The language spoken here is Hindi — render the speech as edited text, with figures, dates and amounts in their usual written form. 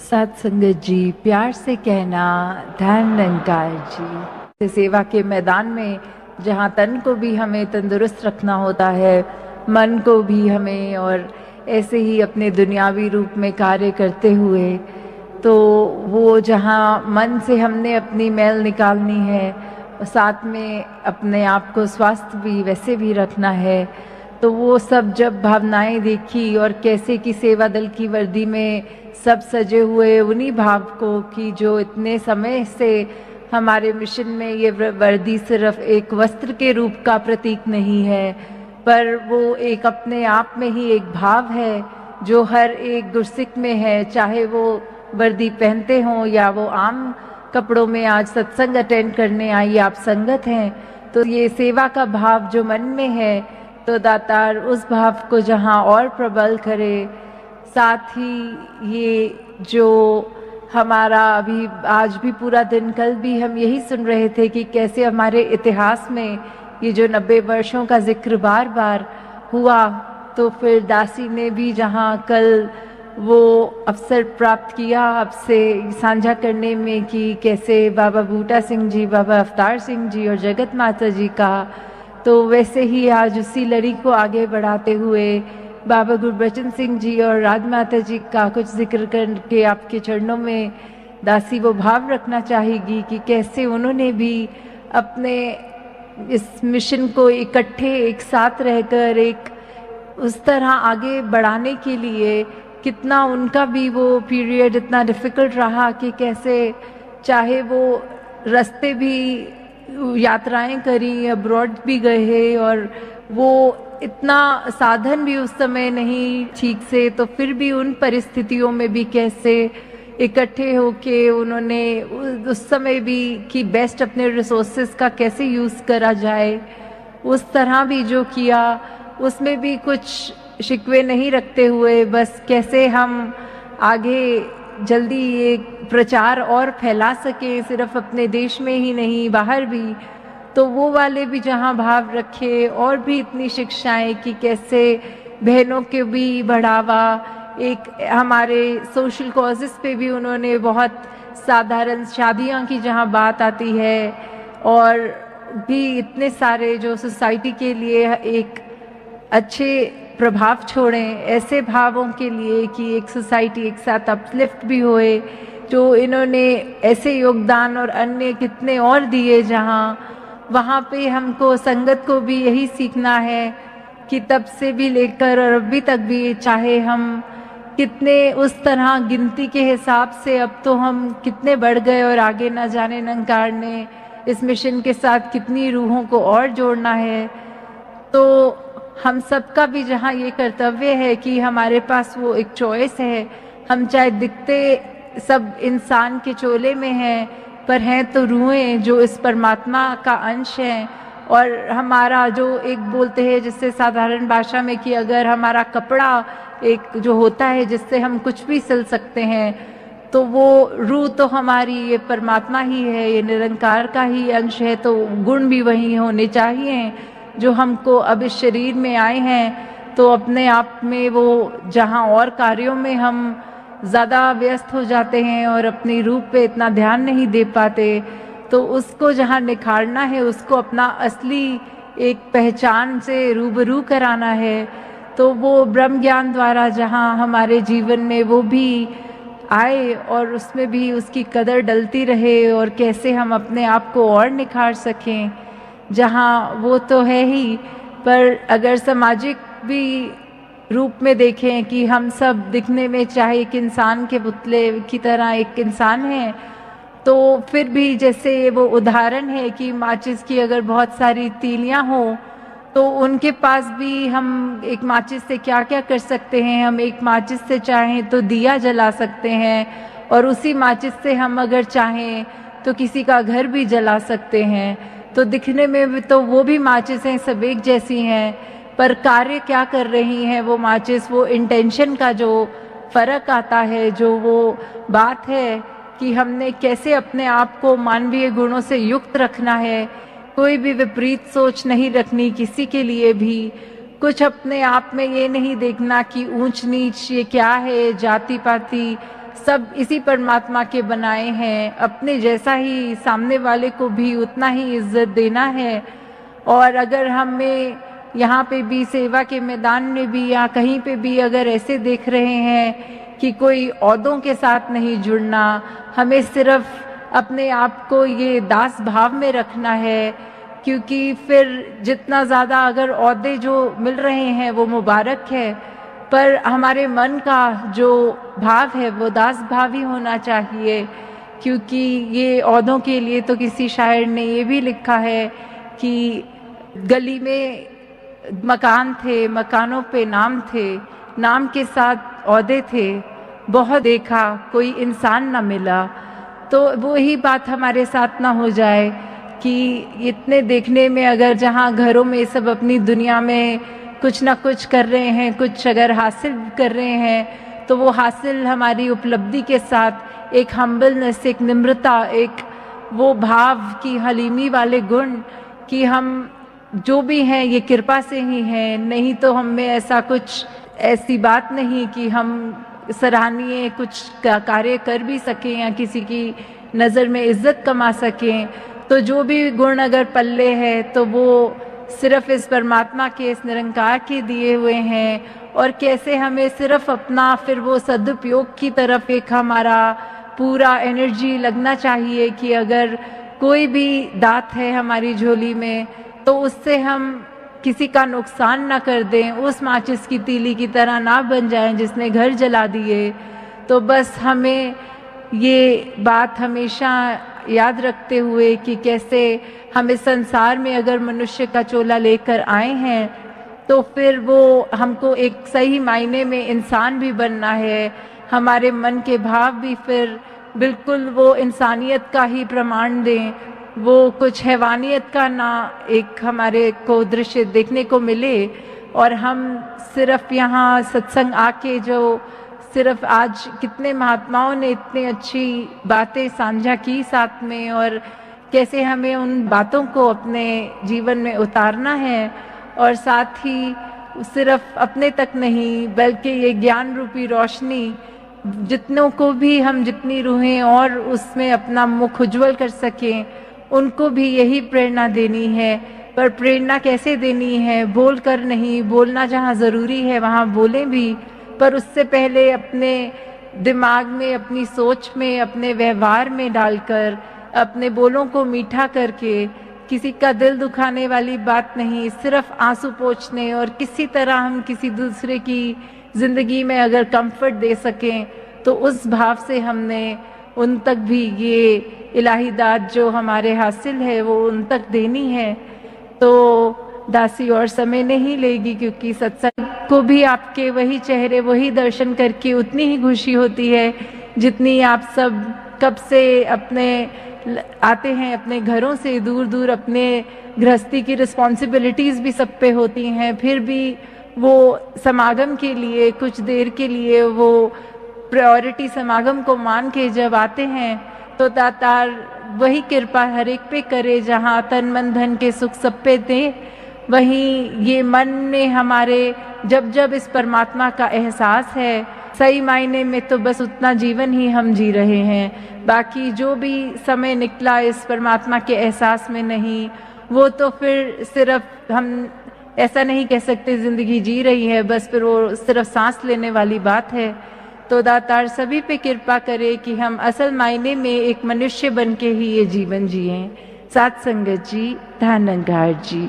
सत संगत जी, प्यार से कहना ध्यान निरंकार जी। सेवा के मैदान में जहाँ तन को भी हमें तंदुरुस्त रखना होता है, मन को भी हमें, और ऐसे ही अपने दुनियावी रूप में कार्य करते हुए, तो वो जहाँ मन से हमने अपनी मैल निकालनी है, साथ में अपने आप को स्वस्थ भी वैसे भी रखना है। तो वो सब जब भावनाएं देखी और कैसे कि सेवा दल की वर्दी में सब सजे हुए उन्हीं भाव को कि जो इतने समय से हमारे मिशन में ये वर्दी सिर्फ एक वस्त्र के रूप का प्रतीक नहीं है, पर वो एक अपने आप में ही एक भाव है जो हर एक गुरसिक में है, चाहे वो वर्दी पहनते हों या वो आम कपड़ों में आज सत्संग अटेंड करने आई आप संगत हैं। तो ये सेवा का भाव जो मन में है, तो दातार उस भाव को जहाँ और प्रबल करे। साथ ही ये जो हमारा अभी आज भी पूरा दिन, कल भी हम यही सुन रहे थे कि कैसे हमारे इतिहास में ये जो 90 वर्षों का जिक्र बार बार हुआ, तो फिर दासी ने भी जहाँ कल वो अवसर प्राप्त किया आपसे साझा करने में कि कैसे बाबा बूटा सिंह जी, बाबा अवतार सिंह जी और जगत माता जी का, तो वैसे ही आज उसी लड़ी को आगे बढ़ाते हुए बाबा गुरबचन सिंह जी और राज माता जी का कुछ जिक्र करके आपके चरणों में दासी वो भाव रखना चाहेगी कि कैसे उन्होंने भी अपने इस मिशन को इकट्ठे एक साथ रहकर एक उस तरह आगे बढ़ाने के लिए कितना उनका भी वो पीरियड इतना डिफ़िकल्ट रहा कि कैसे चाहे वो रास्ते भी यात्राएं करी, अब्रॉड भी गए और वो इतना साधन भी उस समय नहीं ठीक से, तो फिर भी उन परिस्थितियों में भी कैसे इकट्ठे होके उन्होंने उस समय भी कि बेस्ट अपने रिसोर्सेज का कैसे यूज़ करा जाए, उस तरह भी जो किया, उसमें भी कुछ शिकवे नहीं रखते हुए बस कैसे हम आगे जल्दी ये प्रचार और फैला सके, सिर्फ अपने देश में ही नहीं बाहर भी, तो वो वाले भी जहाँ भाव रखे। और भी इतनी शिक्षाएं कि कैसे बहनों के भी बढ़ावा, एक हमारे सोशल कॉजेस पे भी उन्होंने बहुत साधारण शादियाँ की जहाँ बात आती है, और भी इतने सारे जो सोसाइटी के लिए एक अच्छे प्रभाव छोड़ें, ऐसे भावों के लिए कि एक सोसाइटी एक साथ अपलिफ्ट भी होए, जो इन्होंने ऐसे योगदान और अन्य कितने और दिए, जहाँ वहाँ पे हमको संगत को भी यही सीखना है कि तब से भी लेकर और अभी तक भी, चाहे हम कितने उस तरह गिनती के हिसाब से अब तो हम कितने बढ़ गए और आगे ना जाने निरंकार ने इस मिशन के साथ कितनी रूहों को और जोड़ना है। तो हम सबका भी जहाँ ये कर्तव्य है कि हमारे पास वो एक चॉइस है, हम चाहे दिखते सब इंसान के चोले में हैं, पर हैं तो रूहें जो इस परमात्मा का अंश हैं। और हमारा जो एक बोलते हैं जिससे साधारण भाषा में कि अगर हमारा कपड़ा एक जो होता है जिससे हम कुछ भी सिल सकते हैं, तो वो रूह तो हमारी ये परमात्मा ही है, ये निरंकार का ही अंश है, तो गुण भी वही होने चाहिए जो हमको अब इस शरीर में आए हैं। तो अपने आप में वो जहाँ और कार्यों में हम ज़्यादा व्यस्त हो जाते हैं और अपनी रूप पे इतना ध्यान नहीं दे पाते, तो उसको जहाँ निखारना है, उसको अपना असली एक पहचान से रूबरू कराना है। तो वो ब्रह्म ज्ञान द्वारा जहाँ हमारे जीवन में वो भी आए और उसमें भी उसकी कदर डलती रहे, और कैसे हम अपने आप को और निखार सकें, जहाँ वो तो है ही, पर अगर सामाजिक भी रूप में देखें कि हम सब दिखने में चाहे एक इंसान के पुतले की तरह एक इंसान है, तो फिर भी जैसे वो उदाहरण है कि माचिस की अगर बहुत सारी तीलियां हो, तो उनके पास भी हम एक माचिस से क्या क्या कर सकते हैं। हम एक माचिस से चाहें तो दिया जला सकते हैं, और उसी माचिस से हम अगर चाहें तो किसी का घर भी जला सकते हैं। तो दिखने में भी तो वो भी माचिस हैं, सब एक जैसी हैं, पर कार्य क्या कर रही हैं वो माचिस, वो इंटेंशन का जो फर्क आता है, जो वो बात है कि हमने कैसे अपने आप को मानवीय गुणों से युक्त रखना है, कोई भी विपरीत सोच नहीं रखनी किसी के लिए भी, कुछ अपने आप में ये नहीं देखना कि ऊंच नीच ये क्या है, जाति पाति, सब इसी परमात्मा के बनाए हैं, अपने जैसा ही सामने वाले को भी उतना ही इज्जत देना है। और अगर हमें यहाँ पे भी सेवा के मैदान में भी या कहीं पे भी अगर ऐसे देख रहे हैं कि कोई ओहदों के साथ नहीं जुड़ना, हमें सिर्फ अपने आप को ये दास भाव में रखना है, क्योंकि फिर जितना ज़्यादा अगर ओहदे जो मिल रहे हैं वो मुबारक है, पर हमारे मन का जो भाव है वो दास भाव ही होना चाहिए। क्योंकि ये ओहदों के लिए तो किसी शायर ने ये भी लिखा है कि गली में मकान थे, मकानों पे नाम थे, नाम के साथ ओहदे थे, बहुत देखा कोई इंसान ना मिला। तो वही बात हमारे साथ ना हो जाए कि इतने देखने में अगर जहाँ घरों में सब अपनी दुनिया में कुछ ना कुछ कर रहे हैं, कुछ अगर हासिल कर रहे हैं, तो वो हासिल हमारी उपलब्धि के साथ एक हम्बलनेस, एक निम्रता, एक वो भाव की हलीमी वाले गुण कि हम जो भी हैं ये कृपा से ही हैं, नहीं तो हम में ऐसा कुछ ऐसी बात नहीं कि हम सराहनीय कुछ कार्य कर भी सकें या किसी की नज़र में इज्जत कमा सकें। तो जो भी गुण अगर पल्ले है तो वो सिर्फ इस परमात्मा के, इस निरंकार के दिए हुए हैं। और कैसे हमें सिर्फ अपना फिर वो सदुपयोग की तरफ एक हमारा पूरा एनर्जी लगना चाहिए कि अगर कोई भी दात है हमारी झोली में तो उससे हम किसी का नुकसान ना कर दें, उस माचिस की तीली की तरह ना बन जाएं जिसने घर जला दिए। तो बस हमें ये बात हमेशा याद रखते हुए कि कैसे हम इस संसार में अगर मनुष्य का चोला लेकर आए हैं तो फिर वो हमको एक सही मायने में इंसान भी बनना है। हमारे मन के भाव भी फिर बिल्कुल वो इंसानियत का ही प्रमाण दें, वो कुछ हैवानियत का ना एक हमारे को दृश्य देखने को मिले। और हम सिर्फ यहाँ सत्संग आके जो सिर्फ आज कितने महात्माओं ने इतनी अच्छी बातें साझा की साथ में, और कैसे हमें उन बातों को अपने जीवन में उतारना है। और साथ ही सिर्फ अपने तक नहीं बल्कि ये ज्ञान रूपी रोशनी जितनों को भी हम जितनी रूहें और उसमें अपना मुख उज्जवल कर सकें, उनको भी यही प्रेरणा देनी है। पर प्रेरणा कैसे देनी है? बोल कर नहीं, बोलना जहाँ ज़रूरी है वहाँ बोलें भी, पर उससे पहले अपने दिमाग में, अपनी सोच में, अपने व्यवहार में डालकर, अपने बोलों को मीठा करके, किसी का दिल दुखाने वाली बात नहीं, सिर्फ आंसू पोंछने और किसी तरह हम किसी दूसरे की ज़िंदगी में अगर कंफर्ट दे सकें तो उस भाव से हमने उन तक भी ये इलाही दात जो हमारे हासिल है वो उन तक देनी है। तो दासी और समय नहीं लेगी, क्योंकि सत्संग को भी आपके वही चेहरे, वही दर्शन करके उतनी ही खुशी होती है जितनी आप सब कब से अपने आते हैं अपने घरों से दूर दूर, अपने गृहस्थी की रिस्पॉन्सिबिलिटीज़ भी सब पे होती हैं, फिर भी वो समागम के लिए कुछ देर के लिए वो प्रायोरिटी समागम को मान के जब आते हैं तो दातार वही कृपा हर एक पे करे, जहाँ तन मन धन के सुख सब पे दे। वहीं ये मन में हमारे जब जब इस परमात्मा का एहसास है, सही मायने में तो बस उतना जीवन ही हम जी रहे हैं। बाकी जो भी समय निकला इस परमात्मा के एहसास में नहीं, वो तो फिर सिर्फ हम ऐसा नहीं कह सकते ज़िंदगी जी रही है, बस फिर वो सिर्फ सांस लेने वाली बात है। तो दातार सभी पे कृपा करे कि हम असल मायने में एक मनुष्य बन के ही ये जीवन जिएं। साथ संगत जी, धन निरंकार जी।